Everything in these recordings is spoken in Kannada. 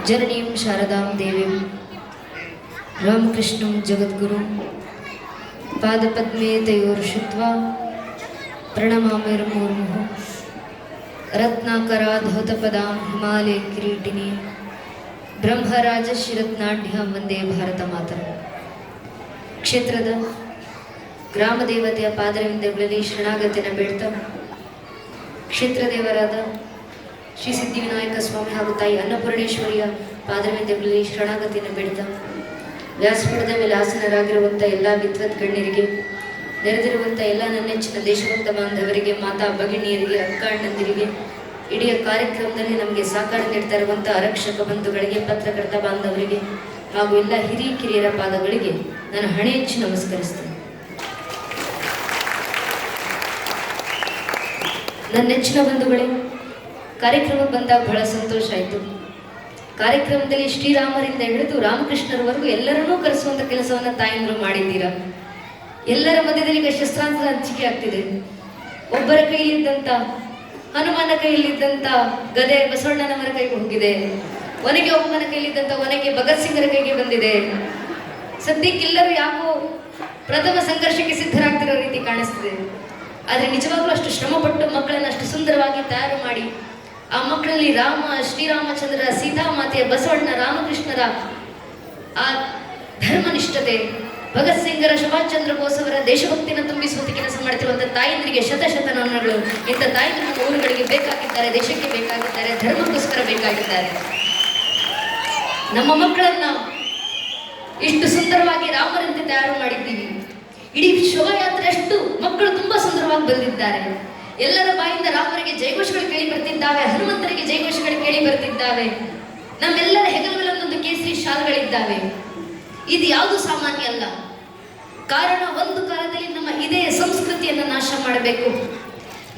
ಜನನೀಂ ಶಾರದಾಂ ದೇವೀಂ ರಾಮಕೃಷ್ಣಂ ಜಗದ್ಗುರು ಪಾದಪದ್ಮೇ ತಯೋರ್ಷಿತ್ವಾ ಪ್ರಣಮಾಮಿರ್ಮುರ್ಮುಃ ರತ್ನಾಕರಾಧೌತಪದಾಂ ಹಿಮಾಲಯ ಕಿರೀಟಿನಿ ಬ್ರಹ್ಮರಾಜಶಿರತ್ನಾಢ್ಯಾಂ ವಂದೇ ಭಾರತ ಮಾತರಂ. ಕ್ಷೇತ್ರದ ಗ್ರಾಮ ದೇವತೆಯ ಪಾದರವಿಂದಗಳಲ್ಲಿ ಶರಣಾಗತಿಯನ್ನು ಬೇಡ್ತಾ ಕ್ಷೇತ್ರ ದೇವರಾದ ಶ್ರೀ ಸಿದ್ಧಿವಿನಾಯಕ ಸ್ವಾಮಿ ಹಾಗೂ ತಾಯಿ ಅನ್ನಪೂರ್ಣೇಶ್ವರಿಯ ಪಾದರವಿಂದಗಳಲ್ಲಿ ಶರಣಾಗತಿಯನ್ನು ಬೇಡ್ತಾ ವ್ಯಾಸಪೀಠದ ಮೇಲೆ ಆಸನರಾಗಿರುವಂಥ ಎಲ್ಲ ವಿದ್ವತ್ ಗಣ್ಯರಿಗೆ, ನೆರೆದಿರುವಂಥ ಎಲ್ಲ ನನ್ನೆಚ್ಚಿನ ದೇಶಭಕ್ತ ಬಾಂಧವರಿಗೆ, ಮಾತಾ ಭಗಿನಿಯರಿಗೆ, ಅಕ್ಕ ಅಣ್ಣಂದಿರಿಗೆ, ಇಡೀ ಕಾರ್ಯಕ್ರಮದಲ್ಲಿ ನಮಗೆ ಸಹಕಾರ ನೀಡ್ತಾ ಇರುವಂಥ ಆರಕ್ಷಕ ಬಂಧುಗಳಿಗೆ, ಪತ್ರಕರ್ತ ಬಾಂಧವರಿಗೆ ಹಾಗೂ ಎಲ್ಲ ಹಿರಿಯರ ಪಾದಗಳಿಗೆ ನಾನು ಹಣೆ ಹೆಚ್ಚಿ ನಮಸ್ಕರಿಸ್ತೇನೆ. ನನ್ನ ನೆಚ್ಚಿನ ಬಂಧುಗಳೇ, ಕಾರ್ಯಕ್ರಮಕ್ಕೆ ಬಂದಾಗ ಬಹಳ ಸಂತೋಷ ಆಯಿತು. ಕಾರ್ಯಕ್ರಮದಲ್ಲಿ ಶ್ರೀರಾಮರಿಂದ ಹಿಡಿದು ರಾಮಕೃಷ್ಣರವರೆಗೂ ಎಲ್ಲರನ್ನೂ ಕರೆಸುವಂಥ ಕೆಲಸವನ್ನು ತಾಯಂದರು ಮಾಡಿದ್ದೀರಾ. ಎಲ್ಲರ ಮಧ್ಯದಲ್ಲಿ ಈಗ ಶಸ್ತ್ರಾಸ್ತ್ರ ಹಂಚಿಕೆ ಆಗ್ತಿದೆ. ಒಬ್ಬರ ಕೈಯಲ್ಲಿದ್ದಂಥ ಹನುಮನ ಕೈಯಲ್ಲಿದ್ದಂಥ ಗದೆ ಬಸವಣ್ಣನವರ ಕೈಗೆ ಹೋಗಿದೆ. ಒನಗೆ ಒಬ್ಬನ ಕೈಯಲ್ಲಿದ್ದಂಥ ಒನಗೆ ಭಗತ್ ಸಿಂಗರ ಕೈಗೆ ಬಂದಿದೆ. ಸದ್ಯಕ್ಕೆಲ್ಲರೂ ಯಾಕೋ ಪ್ರಥಮ ಸಂಘರ್ಷಕ್ಕೆ ಸಿದ್ಧರಾಗ್ತಿರೋ ರೀತಿ ಕಾಣಿಸ್ತಿದೆ. ಆದರೆ ನಿಜವಾಗ್ಲೂ ಅಷ್ಟು ಶ್ರಮಪಟ್ಟು ಮಕ್ಕಳನ್ನು ಅಷ್ಟು ಸುಂದರವಾಗಿ ತಯಾರು ಮಾಡಿ ಆ ಮಕ್ಕಳಲ್ಲಿ ಶ್ರೀರಾಮಚಂದ್ರರ, ಸೀತಾಮಾತೆಯ, ಬಸವಣ್ಣ, ರಾಮಕೃಷ್ಣರ ಆ ಧರ್ಮನಿಷ್ಠತೆ, ಭಗತ್ ಸಿಂಗರ, ಸುಭಾಷ್ ಚಂದ್ರ ಬೋಸ್ ಅವರ ದೇಶಭಕ್ತಿಯನ್ನು ತುಂಬಿಸುವಂತೆ ಕೆಲಸ ಮಾಡ್ತಿರುವಂಥ ತಾಯಂದಿರಿಗೆ ಶತಶತನಗಳು. ಇಂಥ ತಾಯಂದಿರು ನಮ್ಮ ಊರುಗಳಿಗೆ ಬೇಕಾಗಿದ್ದಾರೆ, ದೇಶಕ್ಕೆ ಬೇಕಾಗಿದ್ದಾರೆ, ಧರ್ಮಕ್ಕೋಸ್ಕರ ಬೇಕಾಗಿದ್ದಾರೆ. ನಮ್ಮ ಮಕ್ಕಳನ್ನ ಇಷ್ಟು ಸುಂದರವಾಗಿ ರಾಮರಂತೆ ತಯಾರು ಮಾಡಿದ್ದೀವಿ. ಇಡೀ ಶೋಭಾಯಾತ್ರೆ ಅಷ್ಟು ಮಕ್ಕಳು ತುಂಬಾ ಸುಂದರವಾಗಿ ಬಂದಿದ್ದಾರೆ. ಎಲ್ಲರ ಬಾಯಿಂದ ರಾಮರಿಗೆ ಜಯಘೋಷಗಳು ಕೇಳಿ ಬರ್ತಿದ್ದಾವೆ, ಹನುಮಂತರಿಗೆ ಜಯಘೋಷಗಳು ಕೇಳಿ ಬರ್ತಿದ್ದಾವೆ. ನಮ್ಮೆಲ್ಲರ ಹೆಗಲುಗಳಲ್ಲೊಂದು ಕೇಸರಿ ಶಾಲ್ಗಳಿದ್ದಾವೆ. ಇದು ಯಾವುದು ಸಾಮಾನ್ಯ ಅಲ್ಲ. ಕಾರಣ, ಒಂದು ಕಾಲದಲ್ಲಿ ನಮ್ಮ ಇದೇ ಸಂಸ್ಕೃತಿಯನ್ನು ನಾಶ ಮಾಡಬೇಕು,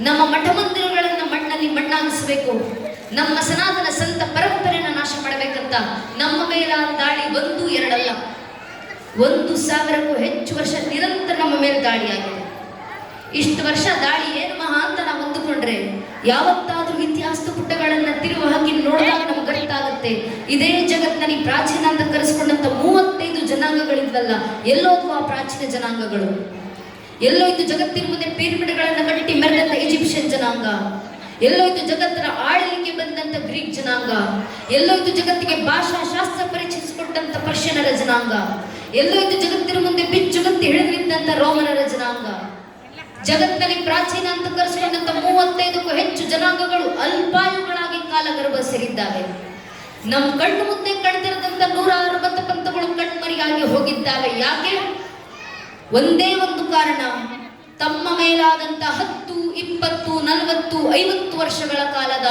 ನಮ್ಮ ಮಠ ಮಂದಿರಗಳನ್ನು ಮಣ್ಣಲ್ಲಿ ಮಣ್ಣಾಗಿಸಬೇಕು, ನಮ್ಮ ಸನಾತನ ಸಂತ ಪರಂಪರೆಯನ್ನು ನಾಶ ಮಾಡಬೇಕಂತ ನಮ್ಮ ಮೇಲಾದ ದಾಳಿ ಒಂದು ಎರಡಲ್ಲ, 1,000ಕ್ಕೂ ಹೆಚ್ಚು ವರ್ಷ ನಿರಂತರ ನಮ್ಮ ಮೇಲೆ ದಾಳಿಯಾಗಿದೆ. ಇಷ್ಟು ವರ್ಷ ದಾಳಿ ಏನು ಮಹಾ ಅಂತ ನಾವು ಅಂದುಕೊಂಡ್ರೆ ಯಾವತ್ತಾದ್ರೂ ಇತಿಹಾಸದ ಪುಟಗಳನ್ನು ತಿರುವು ಹಾಕಿ ನೋಡಿದಾಗ ನಮ್ಗೆ ಗೊತ್ತಾಗುತ್ತೆ, ಇದೇ ಜಗತ್ತಿನಲ್ಲಿ ಪ್ರಾಚೀನ ಅಂತ ಕರೆಸ್ಕೊಂಡಂತ 35 ಜನಾಂಗಗಳಿದ್ವಲ್ಲ, ಎಲ್ಲೋದ್ವು ಆ ಪ್ರಾಚೀನ ಜನಾಂಗಗಳು? ಎಲ್ಲೋಯ್ತು ಜಗತ್ತಿನ ಮುಂದೆ ಪಿರಮಿಡ್ಗಳನ್ನು ಕಟ್ಟಿ ಮೆರೆದಂತ ಈಜಿಪ್ಷಿಯನ್ ಜನಾಂಗ? ಎಲ್ಲೋಯ್ತು ಜಗತ್ತಿನ ಆಳಲಿಕ್ಕೆ ಬಂದಂತ ಗ್ರೀಕ್ ಜನಾಂಗ? ಎಲ್ಲೋಯ್ತು ಜಗತ್ತಿಗೆ ಭಾಷಾ ಶಾಸ್ತ್ರ ಪರಿಚಯಿಸಿಕೊಟ್ಟಂತ ಪರ್ಷಿಯನರ ಜನಾಂಗ? ಎಲ್ಲೋಯ್ತು ಜಗತ್ತಿನ ಮುಂದೆ ಬಿಚ್ಚುಗತ್ತಿ ಹಿಡಿದಿದ್ದಂತ ರೋಮನರ ಜನಾಂಗ? ಜಗತ್ತಿನಲ್ಲಿ ಪ್ರಾಚೀನ ಅಂತ ಕರೆಸಿಕೊಂಡಂತ 35ಕ್ಕೂ ಹೆಚ್ಚು ಜನಾಂಗಗಳು ಅಲ್ಪಾಯುಗಳಾಗಿ ಕಾಲಗರ್ಭ ಸೇರಿದ್ದಾವೆ. ನಮ್ಮ ಕಣ್ಣು ಮುಂದೆ ಕಾಣ್ತಿರದಂತ 160 ಪಂಥಗಳು ಕಣ್ಮರಿಯಾಗಿ ಹೋಗಿದ್ದಾವೆ. ಯಾಕೆ? ಒಂದೇ ಒಂದು ಕಾರಣ, ತಮ್ಮ ಮೇಲಾದಂತ 10, 20, 40, 50 ವರ್ಷಗಳ ಕಾಲದ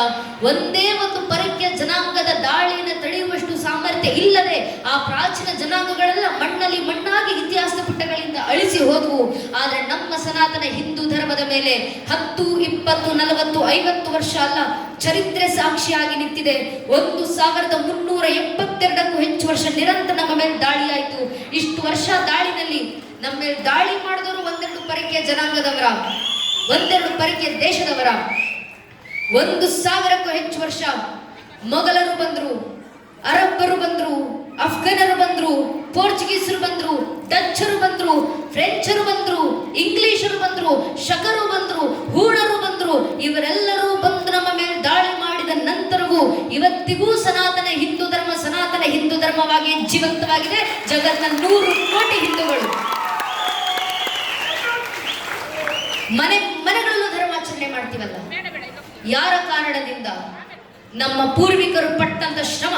ಒಂದೇ ಒಂದು ಪರಕ್ಯ ಜನಾಂಗದ ದಾಳಿಯನ್ನು ತಡೆಯುವಷ್ಟು ಸಾಮರ್ಥ್ಯ ಇಲ್ಲದೆ ಆ ಪ್ರಾಚೀನ ಜನಾಂಗಗಳೆಲ್ಲ ಮಣ್ಣಲ್ಲಿ ಮಣ್ಣಾಗಿ ಇತಿಹಾಸದ ಪುಟಗಳಿಂದ ಅಳಿಸಿ ಹೋದವು. ಆದರೆ ನಮ್ಮ ಸನಾತನ ಹಿಂದೂ ಧರ್ಮದ ಮೇಲೆ 10, 20, 40, 50 ವರ್ಷ ಅಲ್ಲ, ಚರಿತ್ರೆ ಸಾಕ್ಷಿಯಾಗಿ ನಿಂತಿದೆ. 1,372ಕ್ಕೂ ಹೆಚ್ಚು ವರ್ಷ ನಿರಂತರ ನಮ್ಮ ಮೇಲೆ ದಾಳಿಯಾಯಿತು. ಇಷ್ಟು ವರ್ಷ ದಾಳಿನಲ್ಲಿ ನಮ್ಮ ಮೇಲೆ ದಾಳಿ ಮಾಡಿದವರು ಒಂದೆರಡು ಪರಕೀಯ ಜನಾಂಗದವರ, ಒಂದೆರಡು ಪರಕೀಯ ದೇಶದವರ. 1,000ಕ್ಕೂ ಹೆಚ್ಚು ವರ್ಷ ಮೊಘಲರು ಬಂದ್ರು, ಅರಬ್ಬರು ಬಂದ್ರು, ಅಫ್ಘಾನರು ಬಂದ್ರು, ಪೋರ್ಚುಗೀಸರು ಬಂದ್ರು, ಡಚ್ಚರು ಬಂದ್ರು, ಫ್ರೆಂಚರು ಬಂದ್ರು, ಇಂಗ್ಲಿಷರು ಬಂದ್ರು, ಶಕರು ಬಂದ್ರು, ಹೂಣರು ಬಂದ್ರು. ಇವರೆಲ್ಲರೂ ಬಂದು ನಮ್ಮ ಮೇಲೆ ದಾಳಿ ಮಾಡಿದ ನಂತರವೂ ಇವತ್ತಿಗೂ ಸನಾತನ ಹಿಂದೂ ಧರ್ಮ ಸನಾತನ ಹಿಂದೂ ಧರ್ಮವಾಗಿ ಜೀವಂತವಾಗಿದೆ. ಜಗತ್ತಿನ 100 ಕೋಟಿ ಹಿಂದೂಗಳು ಮನೆಗಳಲ್ಲೂ ಧರ್ಮಾಚರಣೆ ಮಾಡ್ತೀವಲ್ಲ, ಯಾರ ಕಾರಣದಿಂದ? ನಮ್ಮ ಪೂರ್ವಿಕರು ಪಟ್ಟಂತ ಶ್ರಮ.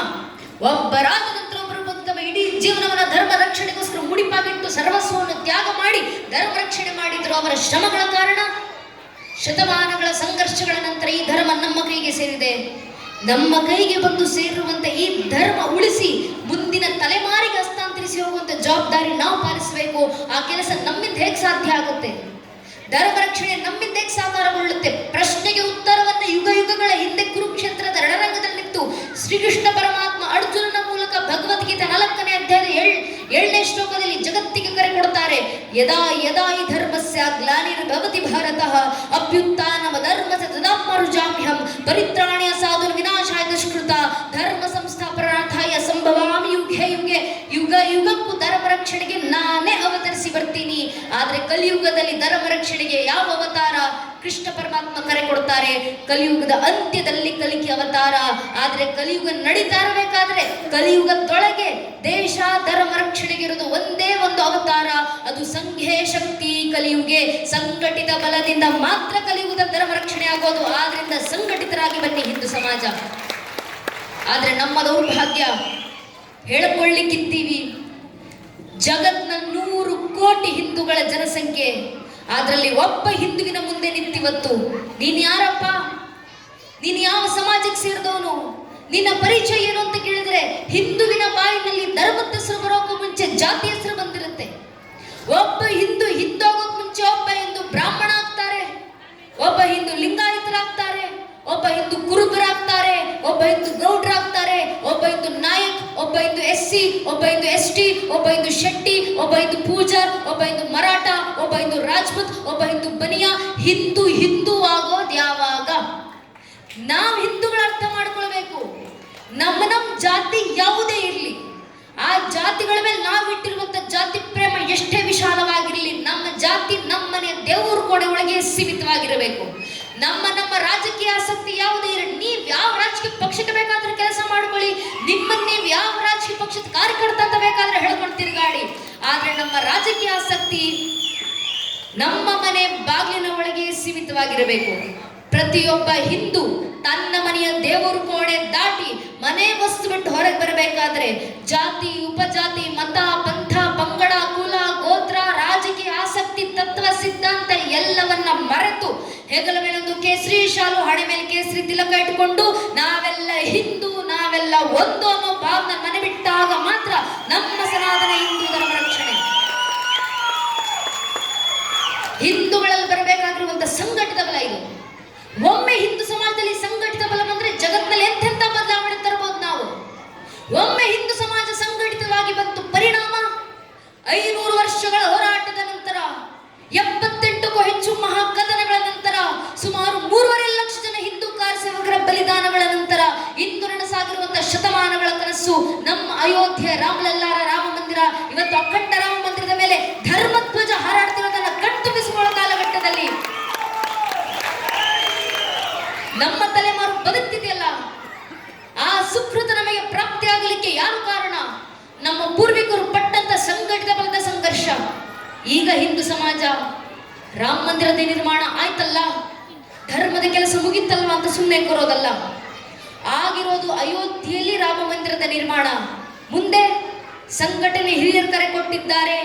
ಒಬ್ಬರಾದ ನಂತರ ಒಬ್ಬರು ತಮ್ಮ ಇಡೀ ಜೀವನವನ್ನ ಧರ್ಮ ರಕ್ಷಣೆಗೋಸ್ಕರ ಮುಡಿಪಾಗಿಟ್ಟು ಸರ್ವಸ್ವವನ್ನು ತ್ಯಾಗ ಮಾಡಿ ಧರ್ಮ ರಕ್ಷಣೆ ಮಾಡಿದ್ರು. ಅವರ ಶ್ರಮಗಳ ಕಾರಣ ಶತಮಾನಗಳ ಸಂಘರ್ಷಗಳ ನಂತರ ಈ ಧರ್ಮ ನಮ್ಮ ಕೈಗೆ ಸೇರಿದೆ. ನಮ್ಮ ಕೈಗೆ ಬಂದು ಸೇರಿರುವಂತ ಈ ಧರ್ಮ ಉಳಿಸಿ ಮುಂದಿನ ತಲೆಮಾರಿಗೆ ಹಸ್ತಾಂತರಿಸಿ ಹೋಗುವಂತ ಜವಾಬ್ದಾರಿ ನಾವು ಪಾಲಿಸಬೇಕು. ಆ ಕೆಲಸ ನಮ್ಮಿಂದ ಹೇಗೆ ಸಾಧ್ಯ ಆಗುತ್ತೆ? ಧರ್ಮ ರಕ್ಷಣೆ ನಮ್ಮಿಂದ ಹೇಗೆ ಸಾಕಾರಗೊಳ್ಳುತ್ತೆ? ಪ್ರಶ್ನೆಗೆ ಉತ್ತರವನ್ನ ಯುಗಗಳ ಹಿಂದೆ ಕುರುಕ್ಷೇತ್ರದ ರಣರಂಗದಲ್ಲಿತ್ತು ಶ್ರೀಕೃಷ್ಣ ಪರಮಾತ್ಮ ಅರ್ಜುನನ ಮೂಲಕ ಭಗವದ್ಗೀತೆ 4ನೇ ಅಧ್ಯಾಯದ 7ನೇ ಶ್ಲೋಕದಲ್ಲಿ ಜಗತ್ತಿಗೆ ಕರೆ ಕೊಡುತ್ತಾರೆ. ಯದಾ ಯದಾ ಹಿ ಧರ್ಮಸ್ಯ ಗ್ಲಾನಿರ್ಭವತಿ ಭಾರತಃ ಅಭ್ಯುತ್ಥಾನಮ ಧರ್ಮಸ್ಯ ತದಾತ್ಮರುಜಾಮ್ಯಹಂ ಪರಿತ್ರಾಣಾಯ ಸಾಧುರ್ ವಿನಾಶಾಯ ದುಷ್ಕೃತ ಧರ್ಮ ಸಂಸ್ಥಾಪನಾರ್ಥ ಬರ್ತೀನಿ. ಆದ್ರೆ ಕಲಿಯುಗದಲ್ಲಿ ಧರ್ಮ ರಕ್ಷಣೆಗೆ ಯಾವ ಅವತಾರ? ಕೃಷ್ಣ ಪರಮಾತ್ಮ ಕರೆ ಕೊಡ್ತಾರೆ, ಕಲಿಯುಗದ ಅಂತ್ಯದಲ್ಲಿ ಕಲಿಕೆ ಅವತಾರ. ಆದ್ರೆ ಕಲಿಯುಗ ನಡೀತಾ ಇರಬೇಕಾದ್ರೆ ಕಲಿಯುಗದೊಳಗೆ ದೇಶ ಧರ್ಮ ರಕ್ಷಣೆಗೆ ಇರೋದು ಒಂದೇ ಒಂದು ಅವತಾರ, ಅದು ಸಂಘೇ ಶಕ್ತಿ ಕಲಿಯುಗೆ. ಸಂಘಟಿತ ಬಲದಿಂದ ಮಾತ್ರ ಕಲಿಯುಗದ ಧರ್ಮ ರಕ್ಷಣೆ ಆಗೋದು. ಆದ್ರಿಂದ ಸಂಘಟಿತರಾಗಿ ಬನ್ನಿ ಹಿಂದೂ ಸಮಾಜ. ಆದ್ರೆ ನಮ್ಮ ದೌರ್ಭಾಗ್ಯ, ಹೇಳ್ಕೊಳ್ಳಿಕ್ಕಿದ್ದೀವಿ ಜಗತ್ನ 100 ಕೋಟಿ ಹಿಂದೂಗಳ ಜನಸಂಖ್ಯೆ, ಅದರಲ್ಲಿ ಒಬ್ಬ ಹಿಂದುವಿನ ಮುಂದೆ ನಿಂತಿವತ್ತು ನೀನ್ ಯಾರಪ್ಪ, ನೀನ್ ಯಾವ ಸಮಾಜಕ್ಕೆ ಸೇರಿದವನು, ನಿನ್ನ ಪರಿಚಯ ಏನು ಅಂತ ಕೇಳಿದ್ರೆ ಹಿಂದುವಿನ ಬಾಯಿನಲ್ಲಿ ಧರ್ಮದ ಹೆಸರು ಬರೋಕ್ಕೂ ಮುಂಚೆ ಜಾತಿ ಹೆಸರು ಬಂದಿರುತ್ತೆ. ಒಬ್ಬ ಹಿಂದೂ ಹಿಂದೋಗೋಕ್ ಮುಂಚೆ ಒಬ್ಬ ಹಿಂದೂ ಬ್ರಾಹ್ಮಣ ಆಗ್ತಾರೆ, ಒಬ್ಬ ಹಿಂದೂ ಲಿಂಗಾಯತರಾಗ್ತಾರೆ, ಒಬ್ಬ ಹಿಂದೂ ಕುರುಬರಾಗ್ತಾರೆ, ಒಬ್ಬ ಹಿಂದೂ ಗೌಡ್ರಾಗ್ತಾರೆ, ಒಬ್ಬ ಹಿಂದೂ ನಾಯಕ್, ಒಬ್ಬ ಹಿಂದೂ SC, ಒಬ್ಬ ಹಿಂದೂ ST, ಒಬ್ಬ ಹಿಂದೂ ಶೆಟ್ಟಿ, ಒಬ್ಬ ಹಿಂದೂ ಪೂಜಾರ್, ಒಬ್ಬ ಹಿಂದೂ ಮರಾಠ, ಒಬ್ಬ ಹಿಂದೂ ರಾಜ್ಪೂತ್, ಒಬ್ಬ ಹಿಂದೂ ಬನಿಯಾ. ಹಿಂದೂ ಆಗೋದು ಯಾವಾಗ? ನಾವು ಹಿಂದೂಗಳ ಅರ್ಥ ಮಾಡ್ಕೊಳ್ಬೇಕು. ನಮ್ಮ ಜಾತಿ ಯಾವುದೇ ಇರಲಿ, ಆ ಜಾತಿಗಳ ಮೇಲೆ ನಾವಿಟ್ಟಿರುವಂತ ಜಾತಿ ಪ್ರೇಮ ಎಷ್ಟೇ ವಿಶಾಲವಾಗಿರಲಿ, ನಮ್ಮ ಜಾತಿ ನಮ್ಮನೆ ದೇವ್ರ ಕೋಣೆ ಒಳಗೆ ಸೀಮಿತವಾಗಿರಬೇಕು. ನಮ್ಮ ರಾಜಕೀಯ ಆಸಕ್ತಿ ಯಾವುದೇ ಇರಲಿ, ನೀವ್ ಯಾವ ರಾಜಕೀಯ ಪಕ್ಷಕ್ಕೆ ಬೇಕಾದ್ರೂ ಕೆಲಸ ಮಾಡ್ಕೊಳ್ಳಿ, ನಿಮ್ಮನ್ನ ನೀವು ಯಾವ ರಾಜಕೀಯ ಪಕ್ಷದ ಕಾರ್ಯಕರ್ತ ಅಂತ ಬೇಕಾದ್ರೆ ಹೇಳ್ಕೊಂಡು ತಿರುಗಾಡಿ. ಆದ್ರೆ ನಮ್ಮ ರಾಜಕೀಯ ಆಸಕ್ತಿ ನಮ್ಮ ಮನೆ ಬಾಗಿಲಿನ ಒಳಗೆ ಸೀಮಿತವಾಗಿರಬೇಕು. ಪ್ರತಿಯೊಬ್ಬ ಹಿಂದೂ ತನ್ನ ಮನೆಯ ದೇವರ ಕೋಣೆ ದಾಟಿ ಮನೆ ವಸ್ತು ಬಿಟ್ಟು ಹೊರಗೆ ಬರಬೇಕಾದ್ರೆ ಜಾತಿ, ಉಪಜಾತಿ, ಮತ, ಪಂಥ, ಪಂಗಡ, ಕುಲ, ಗೋತ್ರ, ರಾಜಕೀಯ ಆಸಕ್ತಿ, ತತ್ವ, ಸಿದ್ಧಾಂತ ಎಲ್ಲವನ್ನ ಮರೆತು ಹೆಗಲ ಮೇಲೊಂದು ಕೇಸರಿ ಶಾಲು, ಹಣೆ ಮೇಲೆ ಕೇಸರಿ ತಿಲಕ ಇಟ್ಕೊಂಡು ನಾವೆಲ್ಲ ಹಿಂದೂ, ನಾವೆಲ್ಲ ಒಂದು ಅನ್ನೋ ಭಾವನ ಮನೆ ಬಿಟ್ಟಾಗ ಮಾತ್ರ ನಮ್ಮ ಸನಾತನ ಹಿಂದೂ ಧರ್ಮ ರಕ್ಷಣೆ. ಹಿಂದೂಗಳಲ್ಲಿ ಬರಬೇಕಾಗಿರುವಂತ ಸಂಘಟಿತ ಬಲ ಇದು. ಒಮ್ಮೆ ಹಿಂದೂ ಸಮಾಜದಲ್ಲಿ ಸಂಘಟಿತ ಬಲ ಬಂದ್ರೆ ಜಗತ್ತಿನಲ್ಲಿ ಎಂತೆಂತ ಬದಲಾವಣೆ ತರಬಹುದು ನಾವು. ಒಮ್ಮೆ ಹಿಂದೂ ಸಮಾಜ ಸಂಘಟಿತವಾಗಿ ಬಂತು, ಪರಿಣಾಮ 500 ವರ್ಷಗಳ ಹೋರಾಟದ ನಂತರ, 78ಕ್ಕೂ ಹೆಚ್ಚು ಮಹಾಕದನಗಳ ನಂತರ, ಸುಮಾರು 3.5 ಲಕ್ಷ ಜನ ಹಿಂದೂ ಕಾರ್ಯಸೇವಕರ ಬಲಿದಾನಗಳ ನಂತರ ಇಂದು ನನಸಾಗಿರುವಂತಹ ಶತಮಾನಗಳ ಕನಸು ನಮ್ಮ ಅಯೋಧ್ಯೆ ರಾಮಲಲ್ಲಾರ ರಾಮ ಮಂದಿರ, ಇವತ್ತು ಅಖಂಡ ರಾಮ ಮಂದಿರದ ಮೇಲೆ ಧರ್ಮಧ್ವಜ ಹಾರಾಡ್ತಿರೋದನ್ನ ಕಣ್ತುಂಬಿಸಿಕೊಳ್ಳೋ ಕಾಲಘಟ್ಟದಲ್ಲಿ ನಮ್ಮ ತಲೆಮಾರು ಬದುಕ್ತಿದೆಯಲ್ಲ, ಆ ಸುಕೃತ ನಮಗೆ ಪ್ರಾಪ್ತಿ ಆಗಲಿಕ್ಕೆ ಯಾರು ಕಾರಣ? ನಮ್ಮ ಪೂರ್ವಿಕರು ಪಟ್ಟಂತ ಸಂಘಟಿತ ಬಲದ ಸಂಘರ್ಷ. ಈಗ ಹಿಂದೂ ಸಮಾಜ ರಾಮ ಮಂದಿರದ ನಿರ್ಮಾಣ ಆಯ್ತಲ್ಲ, ಧರ್ಮದ ಕೆಲಸ ಮುಗಿತಲ್ವಾ ಅಂತ ಸುಮ್ಮನೆ ಕೂರೋದಲ್ಲ. ಆಗಿರೋದು ಅಯೋಧ್ಯೆಯಲ್ಲಿ ರಾಮ ಮಂದಿರದ ನಿರ್ಮಾಣ. ಮುಂದೆ ಸಂಘಟನೆ ಹಿರಿಯರು ಕರೆ ಕೊಟ್ಟಿದ್ದಾರೆ,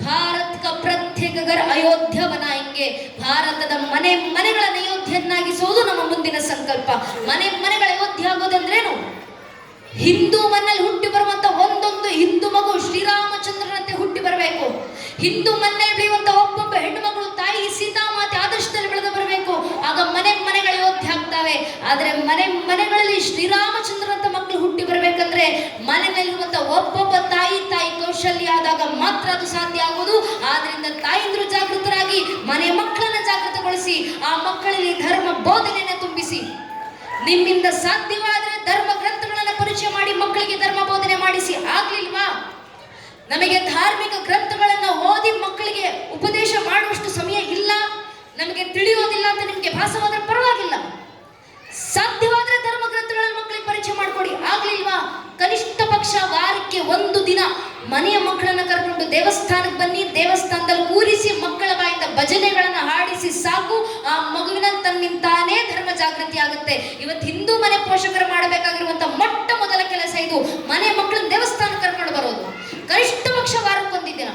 ಭಾರತ್ ಕ ಪ್ರತ್ಯೇಕ ಘರ್ ಅಯೋಧ್ಯ ಬನಾಯಂಗೆ. ಭಾರತದ ಮನೆಗಳನ್ನು ಅಯೋಧ್ಯೆಯನ್ನಾಗಿಸುವುದು ನಮ್ಮ ಮುಂದಿನ ಸಂಕಲ್ಪ. ಮನೆಗಳ ಅಯೋಧ್ಯ ಆಗೋದಂದ್ರೇನು? ಹಿಂದೂ ಮನೆಯಲ್ಲಿ ಹುಟ್ಟಿ ಬರುವಂತ ಒಂದೊಂದು ಹಿಂದೂ ಮಗು ಶ್ರೀರಾಮಚಂದ್ರನಂತೆ ಹುಟ್ಟಿ ಬರಬೇಕು. ಹಿಂದೂ ಮನೆಯಲ್ಲಿ ಬೆಳೆಯುವಂತ ಒಬ್ಬೊಬ್ಬ ಹೆಣ್ಣು ಮಗಳು ತಾಯಿ ಸೀತಾಮಾತೆ ಆದರ್ಶದಲ್ಲಿ ಬೆಳೆದು ಬರಬೇಕು. ಆಗ ಮನೆಗಳ ಅಯೋಧ್ಯೆ ಆಗ್ತವೆ. ಆದ್ರೆ ಮನೆಗಳಲ್ಲಿ ಶ್ರೀರಾಮಚಂದ್ರನಂತ ಮಕ್ಕಳು ಹುಟ್ಟಿ ಬರಬೇಕಂದ್ರೆ ಮನೆಯಲ್ಲಿರುವಂತ ಒಬ್ಬೊಬ್ಬ ತಾಯಿ ಕೌಶಲ್ಯ ಆದಾಗ ಮಾತ್ರ ಅದು ಸಾಧ್ಯ ಆಗುವುದು. ಆದ್ರಿಂದ ತಾಯಿಂದ್ರು ಜಾಗೃತರಾಗಿ ಮನೆ ಮಕ್ಕಳನ್ನ ಜಾಗೃತಗೊಳಿಸಿ ಆ ಮಕ್ಕಳಲ್ಲಿ ಧರ್ಮ ಬೋಧನೆಯನ್ನು ತುಂಬಿಸಿ. ನಿಮ್ಮಿಂದ ಸಾಧ್ಯವಾದರೆ ಧರ್ಮ ಗ್ರಂಥಗಳನ್ನ ಪರಿಚಯ ಮಾಡಿ ಮಕ್ಕಳಿಗೆ ಧರ್ಮ ಬೋಧನೆ ಮಾಡಿಸಿ. ಆಗ್ಲಿಲ್ವಾ? ನಮಗೆ ಧಾರ್ಮಿಕ ಗ್ರಂಥಗಳನ್ನ ಓದಿ ಮಕ್ಕಳಿಗೆ ಉಪದೇಶ ಮಾಡುವಷ್ಟು ಸಮಯ ಇಲ್ಲ, ನಮಗೆ ತಿಳಿಯೋದಿಲ್ಲ ಅಂತ ನಿಮ್ಗೆ ಭಾಸವಾದ್ರೆ ಪರವಾಗಿಲ್ಲ, ಸಾಧ್ಯವಾದ್ರೆ ಧರ್ಮ ಗ್ರಂಥಗಳನ್ನು ಮಕ್ಕಳಿಗೆ ಪರಿಚಯ ಮಾಡಿಕೊಡಿ. ಆಗ್ಲಿಲ್ವಾ? ಕನಿಷ್ಠ ಪಕ್ಷ ವಾರಕ್ಕೆ 1 ದಿನ ಮನೆಯ ಮಕ್ಕಳನ್ನ ಕರ್ಕೊಂಡು ದೇವಸ್ಥಾನಕ್ಕೆ ಬನ್ನಿ, ದೇವಸ್ಥಾನದಲ್ಲಿ ಕೂರಿಸಿ ಮಕ್ಕಳ ಬಾಯಿಂದ ಭಜನೆಗಳನ್ನ ಹಾಡಿಸಿ ಸಾಕು. ಆ ಮಗುವಿನಲ್ಲಿ ತನ್ನಿಂತಾನೇ ಧರ್ಮ ಜಾಗೃತಿ ಆಗುತ್ತೆ. ಇವತ್ತು ಹಿಂದೂ ಮನೆ ಪೋಷಕರು ಮಾಡಬೇಕಾಗಿರುವಂತ ಮೊಟ್ಟ ಮೊದಲ ಕೆಲಸ ಇದು, ಮನೆ ಮಕ್ಕಳನ್ನ ದೇವಸ್ಥಾನಕ್ಕೆ ಕರ್ಕೊಂಡು ಬರೋದು. ಕನಿಷ್ಠ ಪಕ್ಷ ವಾರಕ್ಕೊಂದು ದಿನ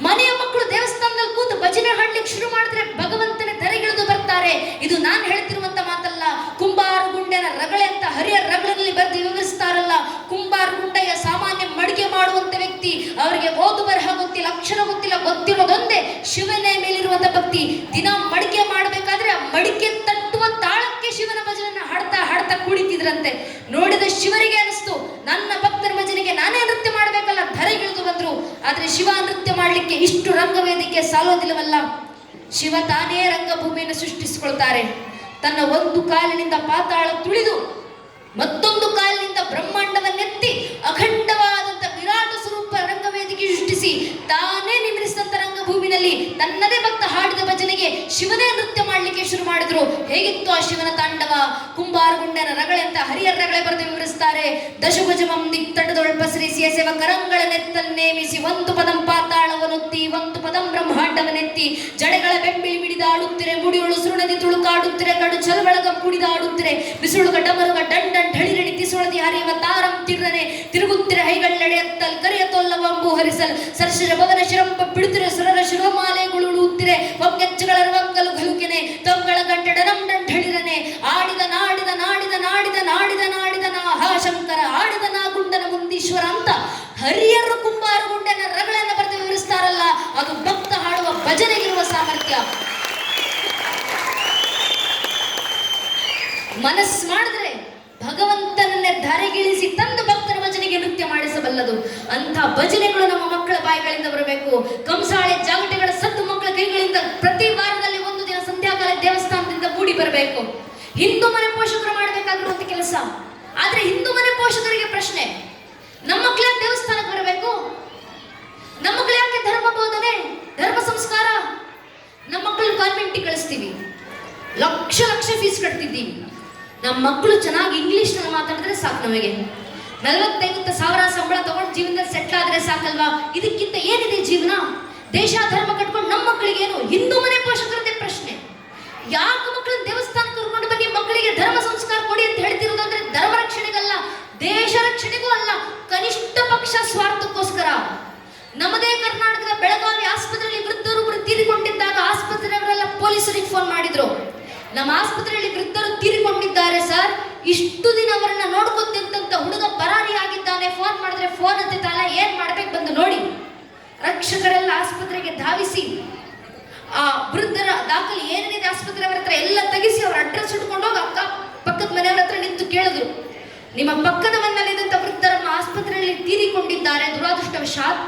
ಮನೆಯ ಮಕ್ಕಳು ದೇವಸ್ಥಾನದಲ್ಲಿ ಕೂತು ಭಜನೆ ಹಾಡ್ಲಿಕ್ಕೆ ಶುರು ಮಾಡಿದ್ರೆ ಭಗವಂತನ ಧರೆಗಿಳಿದು ಬರ್ತಾರೆ. ಇದು ನಾನು ಹೇಳ್ತಿರುವಂತ ಮಾತಲ್ಲ, ಕುಂಬಾರ ಗುಂಡೆನ ರಗಳೆ ಅಂತ ಹರಿಹರ ರಗಳೆನಲ್ಲಿ ಬರೆದು ವಿವರಿಸ್ತಾರಲ್ಲ. ಕುಂಬಾರ ಗುಂಡೆಯ ಸಾಮಾನ್ಯ ಮಡಿಗೆ ಮಾಡುವಂತ ವ್ಯಕ್ತಿ, ಅವರಿಗೆ ಓದು ಬರಹ ಗೊತ್ತಿಲ್ಲ, ಅಕ್ಷರ ಗೊತ್ತಿಲ್ಲ, ಗೊತ್ತಿರೋದೊಂದೇ ಶಿವನ ಮೇಲಿರುವಂತ ಭಕ್ತಿ. ದಿನ ಮಡಿಕೆ ಮಾಡಬೇಕಾದ್ರೆ ಆ ಮಡಿಕೆ ತಟ್ಟುವ ತಾಳಕ್ಕೆ ಶಿವನ ಭಜನೆಯನ್ನ ಹಾಡ್ತಾ ಕುಳಿತಿದ್ರಂತೆ. ನೋಡಿದ ಶಿವರಿಗೆ ಅನಿಸ್ತು, ನನ್ನ ಭಕ್ತರ ಭಜನೆಗೆ ನಾನೇ ನೃತ್ಯ ಮಾಡ್ಬೇಕಲ್ಲ, ಧರೆಗಿಳಿದು ಬಂದ್ರು. ಆದ್ರೆ ಶಿವ ನೃತ್ಯ ಮಾಡ್ಲಿಕ್ಕೆ ಇಷ್ಟು ರಂಗವೇದಿಕೆ ಸಾಲೋದಿಲ್ಲವಲ್ಲ. ಶಿವ ತಾನೇ ರಂಗಭೂಮಿಯನ್ನು ಸೃಷ್ಟಿಸಿಕೊಳ್ತಾರೆ. ತನ್ನ ಒಂದು ಕಾಲಿನಿಂದ ಪಾತಾಳ ತುಳಿದು ಮತ್ತೊಂದು ಕಾಲಿನಿಂದ ಬ್ರಹ್ಮಾಂಡವನ್ನೆತ್ತಿ ಅಖಂಡವಾದಂತ ವಿರಾಟ ಸ್ವರೂಪ ರಂಗವೇದಿಕೆ ಸೃಷ್ಟಿಸಿ ತಾನೇ ನಿಮಿರಿಸಿದಂತ ತನ್ನದೇ ಭಕ್ತ ಹಾಡಿದ ಭಜನೆಗೆ ಶಿವನೇ ನೃತ್ಯ ಮಾಡಲಿಕ್ಕೆ ಶುರು ಮಾಡಿದ್ರು. ಹೇಗಿತ್ತು ಆ ಶಿವನ ತಾಂಡವ? ಕುಂಬಾರಗುಂಡನ ರಗಳೆಂತ ಹರಿಹರ ರಗಳೆ ಬರೆದು ವಿವರಿಸ್ತಾರೆ. ದಶಭುಜಮಂ ದಿಕ್ತಟದೊಳ್ ಪಸರಿಸಿಯ ಸೇವ ಕರಂಗಳ ನೆತ್ತಲ್ ನೇಮಿಸಿ ಒಂದು ಪದಂ ಪಾತಾಳವನುತ್ತಿ ಒಂದು ಪದಂ ಬ್ರಹ್ಮಾಂಡವನೆತ್ತಿ ಜಡೆಗಳ ಬೆಂಬಿಳಿ ಮಿಡಿದಾಡುತ್ತಿರೆ ಮುಡಿಯೊಳು ಸುರುಣದಿ ತುಳುಕಾಡುತ್ತಿರೆ ಕಡು ಚಲಬಳಗ ಕುಡಿದಾಡುತ್ತಿರೆ ಬಿಸುಳುಗ ಡಮರುಗ ಡಂಡನ್ ಢಳಿರಣಿ ತಿಸುಳದಿ ಹರಿಯುವ ತಾರಂ ತಿರ್ರನೆ ತಿರುಗುತ್ತಿರೆ ಹೈಗಳ್ಳೆಡೆಯತ್ತಲ್ ಕರಿಯ ತೊಲ್ಲವಂಬು ಹರಿಸಲ್ ಸರ್ಶರ ಭವನ ಶಿರಂಪ ಬಿಡುತ್ತಿರೆ ಸುರರ ಶಿರೋಮಾಲೆಗಳು ಉಳುತ್ತಿರೆ ಒಮ್ಮೆಚ್ಚಗಳ ರವಂಗಲು ಗಲುಕೆನೆ ತೊಂಗಳ ಗಂಟೆ ಡನಂಡನ್ ಢಳಿರನೆ ಆಡಿದ ನಾಡಿದ ನಾಡಿದ ನಾಡಿದ ನಾಡಿದ ನಾಡಿದ ನಾ ಹಾ ಶಂಕರ ಆಡಿದ ನಾ ಗುಂಡನ ಮುಂದೀಶ್ವರ ಅಂತ ಹರಿಯರು ಕುಂಬಾರಗುಂಡನ ರಗಳೆಯನ್ನು ಬರೆದು ವಿವರಿಸ್ತಾರಲ್ಲ, ಅದು ಭಕ್ತ ಹಾಡುವ ಭಜನೆಗಿರುವ ಸಾಮರ್ಥ್ಯ. ಮನಸ್ಸು ಮಾಡಿದ್ರೆ ಭಗವಂತನನ್ನೇ ಧರೆಗಿಳಿಸಿ ತಂದು ಭಕ್ತರ ಭಜನೆಗೆ ನೃತ್ಯ ಮಾಡಿಸಬಲ್ಲದು. ಅಂತ ಭಜನೆಗಳು ನಮ್ಮ ಮಕ್ಕಳ ಬಾಯಿಗಳಿಂದ ಬರಬೇಕು. ಕಂಸಾಳೆ ಜಾಗಟೆಗಳ ಸದ್ದು ಮಕ್ಕಳ ಕೈಗಳಿಂದ ಪ್ರತಿ ವಾರದಲ್ಲಿ ಒಂದು ದಿನ ಸಂಧ್ಯಾಕಾಲ ದೇವಸ್ಥಾನದಿಂದ ಮೂಡಿ ಬರಬೇಕು. ಹಿಂದೂ ಮನೆ ಪೋಷಕರು ಮಾಡಬೇಕಾಗಿರುವಂತ ಕೆಲಸ. ಆದ್ರೆ ಹಿಂದೂ ಮನೆ ಪೋಷಕರಿಗೆ ಪ್ರಶ್ನೆ, ನಮ್ಮ ಮಕ್ಕಳ ದೇವಸ್ಥಾನಕ್ಕೆ ಬರಬೇಕು, ನಮ್ಮ ಮಕ್ಕಳು ಯಾಕೆ ಧರ್ಮ ಬೋಧನೆ ಧರ್ಮ ಸಂಸ್ಕಾರ? ನಮ್ಮ ಮಕ್ಕಳು ಕಾನ್ವೆಂಟಿಗೆ ಕಳಿಸ್ತೀವಿ, ಲಕ್ಷ ಲಕ್ಷ ಫೀಸ್ ಕಟ್ತಿದ್ದೀವಿ. ನಮ್ಮ ಮಕ್ಕಳು ಚೆನ್ನಾಗಿ ಇಂಗ್ಲಿಷ್ ನಲ್ಲಿ ಮಾತಾಡಿದ್ರೆ ಸಾಕು, ನಮಗೆ 45,000 ಸಂಬಳ ತಗೊಂಡು ಜೀವನದಲ್ಲಿ ಸೆಟ್ಲ್ ಆದ್ರೆ ಸಾಕಲ್ವಾ? ಇದಕ್ಕಿಂತ ಏನಿದೆ ಜೀವನ? ದೇಶ ಧರ್ಮ ಕಟ್ಕೊಂಡು ನಮ್ಮ ಮಕ್ಕಳಿಗೆ ಏನು? ಹಿಂದೂ ಮನೆ ಪೋಷಕರದೇ ಪ್ರಶ್ನೆ. ಯಾಕೆ ಮಕ್ಕಳನ್ನ ದೇವಸ್ಥಾನಕ್ಕೆ ಕರ್ಕೊಂಡು ಬನ್ನಿ, ಮಕ್ಕಳಿಗೆ ಧರ್ಮ ಸಂಸ್ಕಾರ ಕೊಡಿ ಅಂತ ಹೇಳ್ತಿರೋದಂದ್ರೆ ಧರ್ಮ ರಕ್ಷಣೆಗಲ್ಲ, ದೇಶ ರಕ್ಷಣೆಗೂ ಅಲ್ಲ, ಕನಿಷ್ಠ ಪಕ್ಷ ಸ್ವಾರ್ಥಕ್ಕೋಸ್ಕರ. ನಮ್ಮದೇ ಕರ್ನಾಟಕದ ಬೆಳಗಾವಿ ಆಸ್ಪತ್ರೆಯಲ್ಲಿ ವೃದ್ಧರು ತೀರಿಕೊಂಡಿದ್ದಾಗ ಆಸ್ಪತ್ರೆಯವರೆಲ್ಲ ಪೊಲೀಸರಿಗೆ ಫೋನ್ ಮಾಡಿದ್ರು, ನಮ್ಮ ಆಸ್ಪತ್ರೆಯಲ್ಲಿ ವೃದ್ಧರು ತೀರಿಕೊಂಡಿದ್ದಾರೆ ಸರ್, ಇಷ್ಟು ದಿನ ಅವರನ್ನ ನೋಡ್ಕೊತಿದ್ದಂತ ಹುಡುಗ ಪರಾರಿ ಆಗಿದ್ದಾನೆ, ಫೋನ್ ಮಾಡಿದ್ರೆ ಫೋನ್ ಹತ್ತಿತ್ತಲ್ಲ, ಏನ್ ಮಾಡ್ಬೇಕು ಬಂದು ನೋಡಿ. ರಕ್ಷಕರೆಲ್ಲ ಆಸ್ಪತ್ರೆಗೆ ಧಾವಿಸಿ ಆ ವೃದ್ಧರ ದಾಖಲೆ ಏನೇನಿದೆ ಆಸ್ಪತ್ರೆಯವರ ಹತ್ರ ಎಲ್ಲ ತೆಗಿಸಿ ಅವ್ರ ಅಡ್ರೆಸ್ ಇಟ್ಕೊಂಡು ಹೋಗಿ ಅಕ್ಕ ಪಕ್ಕದ ಮನೆಯವರ ಹತ್ರ ನಿಂತು ಕೇಳಿದ್ರು, ನಿಮ್ಮ ಪಕ್ಕದ ಮನೆಯಲ್ಲಿದ್ದಂತ ವೃದ್ಧರಮ್ಮ ಆಸ್ಪತ್ರೆಯಲ್ಲಿ ತೀರಿಕೊಂಡಿದ್ದಾರೆ, ದುರಾದೃಷ್ಟವಶಾತ್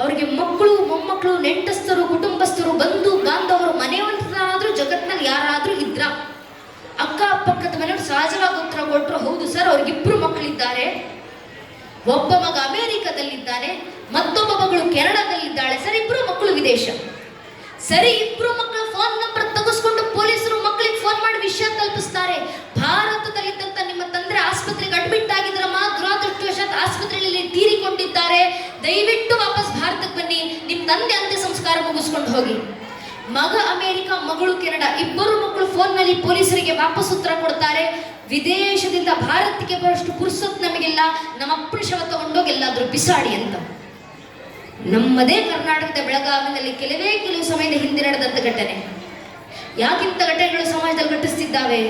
ಅವರಿಗೆ ಮಕ್ಕಳು ಮೊಮ್ಮಕ್ಕಳು ನೆಂಟಸ್ಥರು ಕುಟುಂಬಸ್ಥರು ಬಂಧು ಬಾಂಧವರು ಮನೆಯವರಾದ್ರೂ ಜಗತ್ನಲ್ಲಿ ಯಾರಾದ್ರೂ ಇದ್ರ? ಅಕ್ಕ ಪಕ್ಕದ ಮನೆಯವರು ಸಹಜವಾಗಿ ಉತ್ತರ ಕೊಟ್ಟರು, ಹೌದು ಸರ್, ಅವ್ರಿಗಿಬ್ರು ಮಕ್ಕಳಿದ್ದಾರೆ, ಒಬ್ಬ ಮಗ ಅಮೆರಿಕದಲ್ಲಿದ್ದಾನೆ, ಮತ್ತೊಬ್ಬ ಮಗಳು ಕೆನಡಾದಲ್ಲಿದ್ದಾಳೆ ಸರ್, ಇಬ್ರು ಮಕ್ಕಳು ವಿದೇಶ. ಸರಿ, ಇಬ್ರು ಮಕ್ಕಳ ಫೋನ್ ನಂಬರ್ ತೆಗೆಸ್ಕೊಂಡು ಪೊಲೀಸರು ಮಕ್ಕಳಿಗೆ ಫೋನ್ ಮಾಡಿ ವಿಷಯ ತಲುಪಿಸ್ತಾರೆ. ಭಾರತದಲ್ಲಿದ್ದಂತ ನಿಮ್ಮ ತಂದೆ ಆಸ್ಪತ್ರೆಗೆ ಅಡ್ಮಿಟ್ ಆಗಿದ್ರಮ್ಮ, ದುರಾದೃಷ್ಟವಶಾತ್ ಆಸ್ಪತ್ರೆಯಲ್ಲಿ ತೀರಿಕೊಂಡಿದ್ದಾರೆ, ದಯವಿಟ್ಟು ವಾಪಸ್ ಭಾರತಕ್ಕೆ ಬನ್ನಿ, ನಿಮ್ ತಂದೆ ಅಂತ್ಯ ಸಂಸ್ಕಾರ ಮುಗಿಸ್ಕೊಂಡು ಹೋಗಿ. ಮಗ ಅಮೆರಿಕ, ಮಗಳು ಕೆನಡಾ, ಇಬ್ಬರು ಮಕ್ಕಳು ಫೋನ್ ನಲ್ಲಿ ಪೊಲೀಸರಿಗೆ ವಾಪಸ್ ಉತ್ತರ ಕೊಡ್ತಾರೆ, ವಿದೇಶದಿಂದ ಭಾರತಕ್ಕೆ ಬರೋಷ್ಟು ಪುರ್ಸೊತ್ ನಮಗಿಲ್ಲ, ನಮ್ಮ ಅಪ್ಪನ ಶವ ತಗೊಂಡೋಗಿ ಎಲ್ಲಾದ್ರೂ ಬಿಸಾಡಿ ಅಂತ. ನಮ್ಮದೇ ಕರ್ನಾಟಕದ ಬೆಳಗಾವಿನಲ್ಲಿ ಕೆಲವು ಸಮಯದ ಹಿಂದೆ ನಡೆದಂತ ಘಟನೆ. ಯಾಕಿಂತ ಘಟನೆಗಳು ಸಮಾಜದಲ್ಲಿ ಘಟಿಸ್ತಿದ್ದಾವೆ?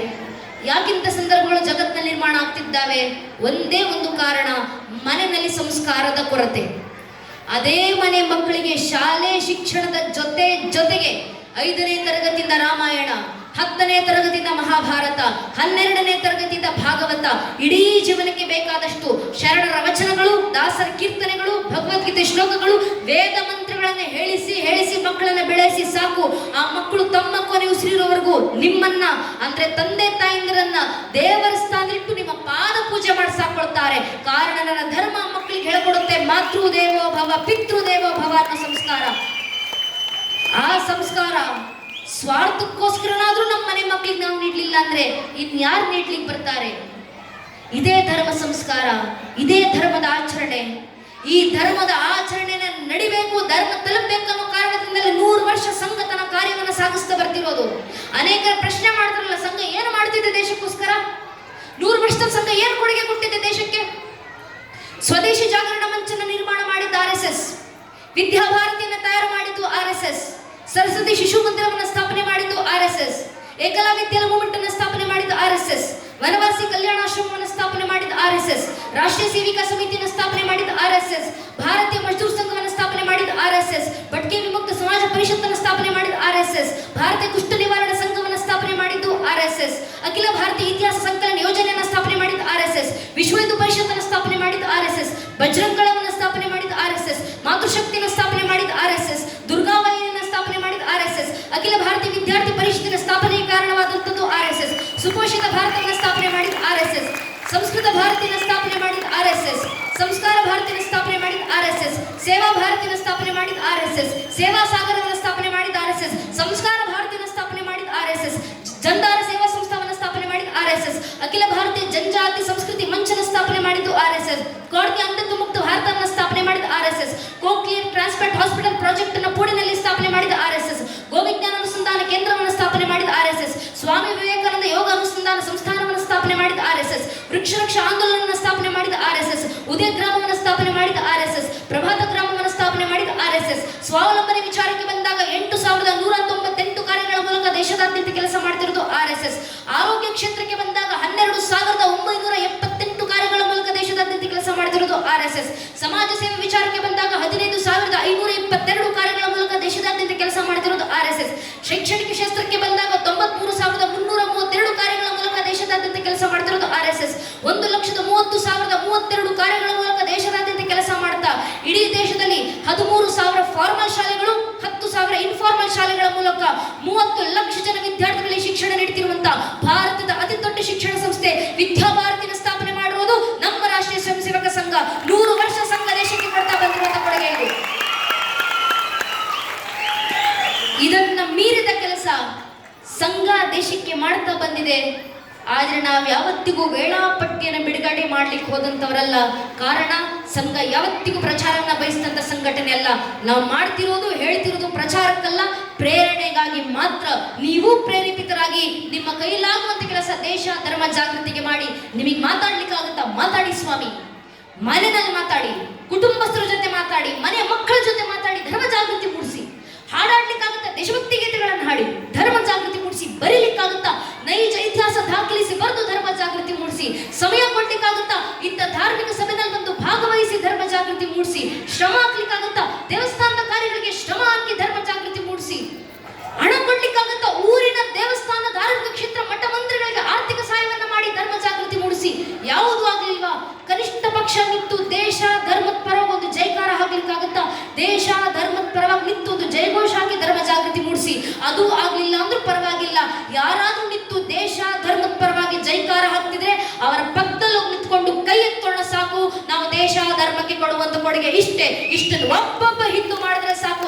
ಯಾಕಿಂತ ಸಂದರ್ಭಗಳು ಜಗತ್ತಿನಲ್ಲಿ ನಿರ್ಮಾಣ ಆಗ್ತಿದ್ದಾವೆ? ಒಂದೇ ಒಂದು ಕಾರಣ, ಮನೆಯಲ್ಲಿ ಕೊರತೆ. ಅದೇ ಮನೆ ಮಕ್ಕಳಿಗೆ ಶಾಲೆ ಶಿಕ್ಷಣದ ಜೊತೆಗೆ 5ನೇ ತರಗತಿಯಿಂದ ರಾಮಾಯಣ, 10ನೇ ತರಗತಿಯಿಂದ ಮಹಾಭಾರತ, 12ನೇ ತರಗತಿಯಿಂದ ಭಾಗವತ, ಇಡೀ ಜೀವನಕ್ಕೆ ಬೇಕಾದಷ್ಟು ಶರಣರ ವಚನಗಳು, ದಾಸರ ಕೀರ್ತನೆಗಳು, ಭಗವದ್ಗೀತೆ ಶ್ಲೋಕಗಳು, ವೇದ ಮಂತ್ರಗಳನ್ನ ಹೇಳಿಸಿ ಮಕ್ಕಳನ್ನ ಬೆಳೆಸಿ ಸಾಕು. ಆ ಮಕ್ಕಳು ತಮ್ಮ ಕೊನೆ ಉಸಿರಿರೋವರೆಗೂ ನಿಮ್ಮನ್ನ ಅಂದ್ರೆ ತಂದೆ ತಾಯಿಂದಿರನ್ನ ದೇವರ ಸ್ಥಾನದಲ್ಲಿಟ್ಟು ನಿಮ್ಮ ಪಾದ ಪೂಜೆ ಮಾಡಿ ಸಾಕೊಳ್ತಾರೆ. ಕಾರಣ ನನ್ನ ಧರ್ಮ ಮಕ್ಕಳಿಗೆ ಹೇಳ್ಕೊಡುತ್ತೆ, ಮಾತೃ ದೇವೋ ಭವ ಪಿತೃ ದೇವೋ ಭವ ಅನ್ನೋ ಸಂಸ್ಕಾರ. ಆ ಸಂಸ್ಕಾರ ಸ್ವಾರ್ಥಕ್ಕೋಸ್ಕರನಾದ್ರೂ ನಮ್ಮ ಮನೆ ಮಕ್ಕಳಿಗೆ ನಾವು ನೀಡ್ಲಿಲ್ಲ ಅಂದ್ರೆ ಇನ್ಯಾರು ನೀಡ್ಲಿಕ್ಕೆ ಬರ್ತಾರೆ? ಇದೇ ಧರ್ಮ ಸಂಸ್ಕಾರ, ಇದೇ ಧರ್ಮದ ಆಚರಣೆ. ಈ ಧರ್ಮದ ಆಚರಣೆನ ನಡಿಬೇಕು, ಧರ್ಮ ತಲುಪಬೇಕು ಅನ್ನೋ ಕಾರಣದಿಂದಲೇ 100 ವರ್ಷ ಸಂಘ ತನ್ನ ಕಾರ್ಯವನ್ನು ಸಾಗಿಸ್ತಾ ಬರ್ತಿರೋದು. ಅನೇಕರ ಪ್ರಶ್ನೆ ಮಾಡ್ತಾರಲ್ಲ, ಸಂಘ ಏನು ಮಾಡ್ತಿದೆ ದೇಶಕ್ಕೋಸ್ಕರ? 100 ವರ್ಷದ ಸಂಘ ಏನು ಕೊಡುಗೆ ಕೊಟ್ಟಿದೆ ದೇಶಕ್ಕೆ? ಸ್ವದೇಶಿ ಜಾಗರಣ ಮಂಚನ ನಿರ್ಮಾಣ ಮಾಡಿದ್ದ RSS, ವಿದ್ಯಾಭಾರತಿಯನ್ನು ತಯಾರು ಮಾಡಿದ್ದು RSS, ಸರಸ್ವತಿ ಶಿಶು ಮಂದಿರವನ್ನು ಸ್ಥಾಪನೆ ಮಾಡಿದ್ದು RSS, ಏಕಲವ್ಯ ಮೂವ್ಮೆಂಟ್ ಅನ್ನು ಸ್ಥಾಪನೆ ಮಾಡಿದ್ದು RSS, ವನವಾಸಿ ಕಲ್ಯಾಣಾಶ್ರಮವನ್ನು ಸ್ಥಾಪನೆ ಮಾಡಿದ RSS, ರಾಷ್ಟ್ರೀಯ ಸೇವಿಕಾ ಸಮಿತಿಯನ್ನು ಸ್ಥಾಪನೆ ಮಾಡಿದ RSS, ಭಾರತೀಯ ಮಜ್ದೂರ್ ಸಂಘವನ್ನು ಸ್ಥಾಪನೆ ಮಾಡಿದ RSS, ಭಟ್ಕೆ ವಿಮುಕ್ತ ಸಮಾಜ ಪರಿಷತ್ತನ್ನು ಸ್ಥಾಪನೆ ಮಾಡಿದ RSS, ಭಾರತೀಯ ಕುಷ್ಠ ನಿವಾರಣಾ ಸಂಘವನ್ನು ಸ್ಥಾಪನೆ ಮಾಡಿದ್ದು RSS, ಅಖಿಲ ಭಾರತೀಯ ಇತಿಹಾಸ ಸಂಕಲನ ಯೋಜನೆಯನ್ನು ಸ್ಥಾಪನೆ ಮಾಡಿದ RSS, ವಿಶ್ವ ಹಿಂದೂ ಪರಿಷತ್ತನ್ನು ಸ್ಥಾಪನೆ ಮಾಡಿದ RSS, ಬಜರಂಗಳವನ್ನು ಸ್ಥಾಪನೆ ಮಾಡಿದ RSS, ಮಾತೃಶಕ್ತಿಯನ್ನು ಸ್ಥಾಪನೆ ಮಾಡಿದ RSS, ದುರ್ಗಾವಾಹಿನಿಯನ್ನು ಸ್ಥಾಪನೆ ಮಾಡಿದ RSS, ಅಖಿಲ ಭಾರತೀಯ ವಿದ್ಯಾರ್ಥಿ ಪರಿಷತ್ತಿನ ಸ್ಥಾಪನೆಗೆ ಕಾರಣವಾದಂಥದ್ದು RSS, ಸುಪೋಷಿತ ಭಾರತವನ್ನು ಸ್ಥಾಪನೆ ಮಾಡಿದ RSS, ಸಂಸ್ಕೃತ ಭಾರತಿಯನ್ನು ಸ್ಥಾಪನೆ ಮಾಡಿದ RSS, ಸಂಸ್ಕಾರ ಭಾರತಿಯನ್ನು ಸ್ಥಾಪನೆ ಮಾಡಿದ RSS, ಸೇವಾ ಭಾರತಿಯನ್ನು ಸ್ಥಾಪನೆ ಮಾಡಿದ RSS, ಸೇವಾ ಸಾಗರವನ್ನು ಸ್ಥಾಪನೆ ಮಾಡಿದ RSS, ಸಂಸ್ಕಾರ ಭಾರತಿಯನ್ನು ಸ್ಥಾಪನೆ ಮಾಡಿದ RSS, ಜಂದಾರ ಸೇವಾ ಸಂಸ್ಥಾನವನ್ನು ಸ್ಥಾಪನೆ ಮಾಡಿದ RSS, ಅಖಿಲ ಭಾರತೀಯ ಜನಜಾತಿ ಸಂಸ್ಕೃತಿ ಮಂಚನ ಸ್ಥಾಪನೆ ಮಾಡಿದ್ದು RSS, ಕೋಡ್ಗೆ ಅಂಧತ್ವ ಮುಕ್ತ ಭಾರತವನ್ನು ಸ್ಥಾಪನೆ ಮಾಡಿದ RSS, ಕೋಕ್ಲಿಯರ್ ಟ್ರಾನ್ಸ್ಪ್ಲಾಂಟ್ ಹಾಸ್ಪಿಟಲ್ ಪ್ರಾಜೆಕ್ಟ್ ಅನ್ನು ಪುಣೆಯಲ್ಲಿ ಸ್ಥಾಪನೆ ಮಾಡಿದ RSS, ಗೋವಿಜ್ಞಾನ ಅನುಸಂಧಾನ ಕೇಂದ್ರವನ್ನು ಸ್ಥಾಪನೆ ಮಾಡಿದ RSS, ಸ್ವಾಮಿ ವಿವೇಕಾನಂದ ಯೋಗ ಅನುಸಂಧಾನ ಸಂಸ್ಥಾನವನ್ನು ಸ್ಥಾಪನೆ ಮಾಡಿದ RSS, ವೃಕ್ಷ ರಕ್ಷಾ ಆಂದೋಲನವನ್ನು ಸ್ಥಾಪನೆ ಮಾಡಿದ RSS, ಉದಯ ಗ್ರಾಮವನ್ನು ಸ್ಥಾಪನೆ ಮಾಡಿದ RSS, ಪ್ರಭಾತ ಗ್ರಾಮವನ್ನು ಸ್ಥಾಪನೆ ಮಾಡಿದ RSS, ಸ್ವಾವಲಂಬನೆ ವಿಚಾರಕ್ಕೆ ಬಂದಾಗ 8,198 ಕಾರ್ಯಗಳ ಮೂಲಕ ದೇಶದಾದ್ಯಂತ ಕೆಲಸ ಮಾಡ್ತಿರೋದು RSS, ಆರೋಗ್ಯ ಕ್ಷೇತ್ರಕ್ಕೆ ಬಂದಾಗ 12,978 ಕಾರ್ಯಗಳ ಮೂಲಕ ದೇಶದಾದ್ಯಂತ ಕೆಲಸ ಮಾಡ್ತಿರೋದು RSS, ಸಮಾಜ ಸೇವೆ ವಿಚಾರಕ್ಕೆ ಬಂದಾಗ 15,522 ಕಾರ್ಯಗಳ ಮೂಲಕ ದೇಶದಾದ್ಯಂತ ಕೆಲಸ ಮಾಡ್ತಿರೋದು RSS, ಶೈಕ್ಷಣಿಕ ಕ್ಷೇತ್ರಕ್ಕೆ ಬಂದಾಗ 93,332 ಕಾರ್ಯಗಳ ಮೂಲಕ ದೇಶದಾದ್ಯಂತ ಕೆಲಸ ಮಾಡ್ತಿರೋದು RSS, 1,30,30,32 ಕಾರ್ಯಗಳ ಮೂಲಕ ದೇಶದಾದ್ಯಂತ ಕೆಲಸ ಮಾಡ್ತಾ ಇಡೀ ದೇಶದಲ್ಲಿ 13,000 ಫಾರ್ಮಲ್ ಶಾಲೆಗಳು, 10,000 ಇನ್ಫಾರ್ಮಲ್ ಶಾಲೆಗಳ ಮೂಲಕ 30 ಲಕ್ಷ ಜನ ವಿದ್ಯಾರ್ಥಿಗಳಿಗೆ ಶಿಕ್ಷಣ ನೀಡುತ್ತಿರುವಂತಹ ಭಾರತದ ಅತಿ ದೊಡ್ಡ ಶಿಕ್ಷಣ ಸಂಸ್ಥೆ ವಿದ್ಯಾಭಾರತಿನ ಸ್ಥಾಪನೆ ಮಾಡಿರುವುದು ನಮ್ಮ ರಾಷ್ಟ್ರೀಯ ಸ್ವಯಂ ಸೇವಕ ಸಂಘ. 100 ವರ್ಷ ಸಂಘ ದೇಶಕ್ಕೆ ಕೊಡ್ತಾ ಬಂದಿರುವಂತಹ ಕೊಡುಗೆ ಇದು. ಇದನ್ನ ಮೀರಿದ ಕೆಲಸ ಸಂಘ ದೇಶಕ್ಕೆ ಮಾಡ್ತಾ ಬಂದಿದೆ. ಆದ್ರೆ ನಾವು ಯಾವತ್ತಿಗೂ ವೇಳಾಪಟ್ಟಿಯನ್ನು ಬಿಡುಗಡೆ ಮಾಡ್ಲಿಕ್ಕೆ ಹೋದಂತವರಲ್ಲ. ಕಾರಣ ಸಂಘ ಯಾವತ್ತಿಗೂ ಪ್ರಚಾರವನ್ನ ಬಯಸಿದಂತ ಸಂಘಟನೆ ಅಲ್ಲ. ನಾವು ಮಾಡ್ತಿರೋದು ಹೇಳ್ತಿರೋದು ಪ್ರಚಾರಕ್ಕಲ್ಲ, ಪ್ರೇರಣೆಗಾಗಿ ಮಾತ್ರ. ನೀವು ಪ್ರೇರೇಪಿತರಾಗಿ ನಿಮ್ಮ ಕೈಲಾಗುವಂತ ಕೆಲಸ ದೇಶ ಧರ್ಮ ಜಾಗೃತಿಗೆ ಮಾಡಿ. ನಿಮಗೆ ಮಾತಾಡ್ಲಿಕ್ಕಾಗುತ್ತಾ? ಮಾತಾಡಿ ಸ್ವಾಮಿ. ಮನೆಯಲ್ಲಿ ಮಾತಾಡಿ, ಕುಟುಂಬಸ್ಥರ ಜೊತೆ ಮಾತಾಡಿ, ಮನೆಯ ಮಕ್ಕಳ ಜೊತೆ ಮಾತಾಡಿ, ಧರ್ಮ ಜಾಗೃತಿ ಮೂಡಿಸಿ. ಹಾಡಾಡ್ಲಿಕ್ಕಾಗುತ್ತಾ? ದೇಶಭಕ್ತಿ ಗೀತೆಗಳನ್ನು ಹಾಡಿ ಧರ್ಮ ಜಾಗೃತಿ ಮೂಡಿಸಿ. ಬರೀಲಿಕ್ಕಾಗುತ್ತಾ? ನೈಜ ಇತಿಹಾಸ ದಾಖಲಿಸಿ ಬರೆದು ಧರ್ಮ ಜಾಗೃತಿ ಮೂಡಿಸಿ. ಸಮಯ ಕೊಡ್ಲಿಕ್ಕಾಗುತ್ತಾ? ಇಂಥ ಧಾರ್ಮಿಕ ಸಭೆಯಲ್ಲಿ ಬಂದು ಭಾಗವಹಿಸಿ ಧರ್ಮ ಜಾಗೃತಿ ಮೂಡಿಸಿ. ಶ್ರಮ ಹಾಕ್ಲಿಕ್ಕಾಗುತ್ತಾ? ದೇವಸ್ಥಾನದ ಕಾರ್ಯಗಳಿಗೆ ಶ್ರಮ ಹಾಕಿ ಧರ್ಮ ಜಾಗೃತಿ ಮೂಡಿಸಿ. ಹಣ ಕೊಡ್ಲಿಕ್ಕಾಗುತ್ತಾ? ಊರಿನ ದೇವಸ್ಥಾನ ಧಾರ್ಮಿಕ ಕ್ಷೇತ್ರ ಮಠ ಮಂದಿರಗಳಿಗೆ ಆರ್ಥಿಕ ಸಹಾಯವನ್ನ ಮಾಡಿ ಧರ್ಮ ಜಾಗೃತಿ ಮೂಡಿಸಿ. ಯಾವುದೂ ಆಗ್ಲಿಲ್ವಾ? ಕನಿಷ್ಠ ಪಕ್ಷ ನಿಂತು ದೇಶ ಧರ್ಮದ ಪರವಾಗಿ ಒಂದು ಜೈಕಾರ ಹಾಕ್ಲಿಕ್ಕಾಗುತ್ತಾ? ದೇಶ ಧರ್ಮದ ಪರವಾಗಿ ನಿಂತು ಒಂದು ಜಯಘೋಷ ಹಾಕಿ ಧರ್ಮ ಜಾಗೃತಿ ಮೂಡಿಸಿ. ಅದು ಆಗ್ಲಿಲ್ಲ ಅಂದ್ರೂ ಪರವಾಗಿಲ್ಲ. ಯಾರಾದ್ರೂ ನಿಂತು ದೇಶ ಧರ್ಮದ ಪರವಾಗಿ ಜೈಕಾರ ಹಾಕ್ತಿದ್ರೆ ಅವರ ಪಕ್ಕದಲ್ಲಿ ಹೋಗಿ ನಿಂತ್ಕೊಂಡು ಕೈ ಎತ್ತೋಣ ಸಾಕು. ನಾವು ದೇಶ ಧರ್ಮಕ್ಕೆ ಕೊಡುವಂತ ಕೊಡುಗೆ ಇಷ್ಟೇ. ಇಷ್ಟನ್ನು ಒಬ್ಬೊಬ್ಬ ಹಿಂದೂ ಮಾಡಿದ್ರೆ ಸಾಕು.